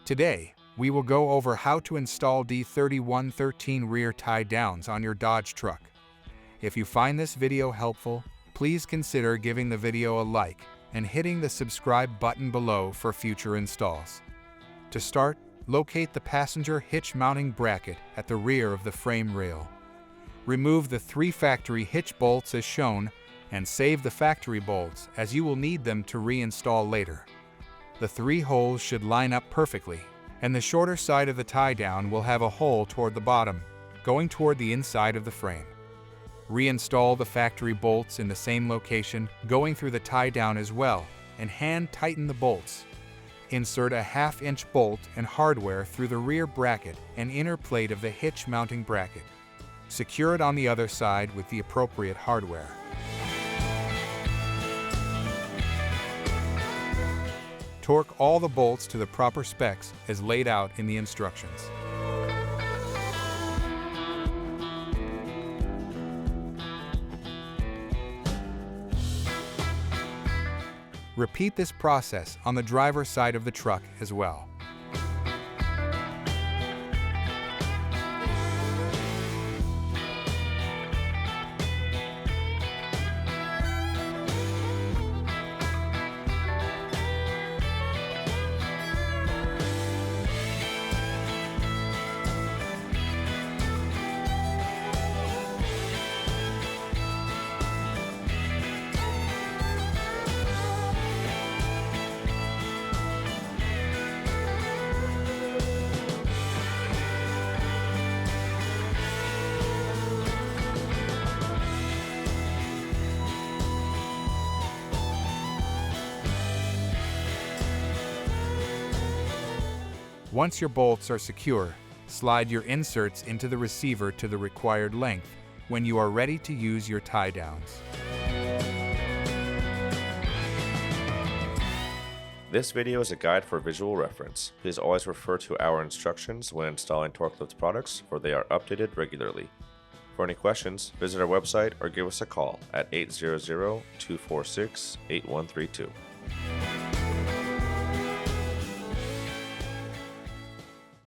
Today, we will go over how to install D3113 rear tie downs on your Dodge truck. If you find this video helpful, please consider giving the video a like and hitting the subscribe button below for future installs. To start, locate the passenger hitch mounting bracket at the rear of the frame rail. Remove the 3 factory hitch bolts as shown and save the factory bolts as you will need them to reinstall later. The 3 holes should line up perfectly, and the shorter side of the tie down will have a hole toward the bottom, going toward the inside of the frame. Reinstall the factory bolts in the same location, going through the tie down as well, and hand tighten the bolts. Insert a 1/2 inch bolt and hardware through the rear bracket and inner plate of the hitch mounting bracket. Secure it on the other side with the appropriate hardware. Torque all the bolts to the proper specs as laid out in the instructions. Repeat this process on the driver's side of the truck as well. Once your bolts are secure, slide your inserts into the receiver to the required length when you are ready to use your tie downs. This video is a guide for visual reference. Please always refer to our instructions when installing Torklift products, for they are updated regularly. For any questions, visit our website or give us a call at 800-246-8132.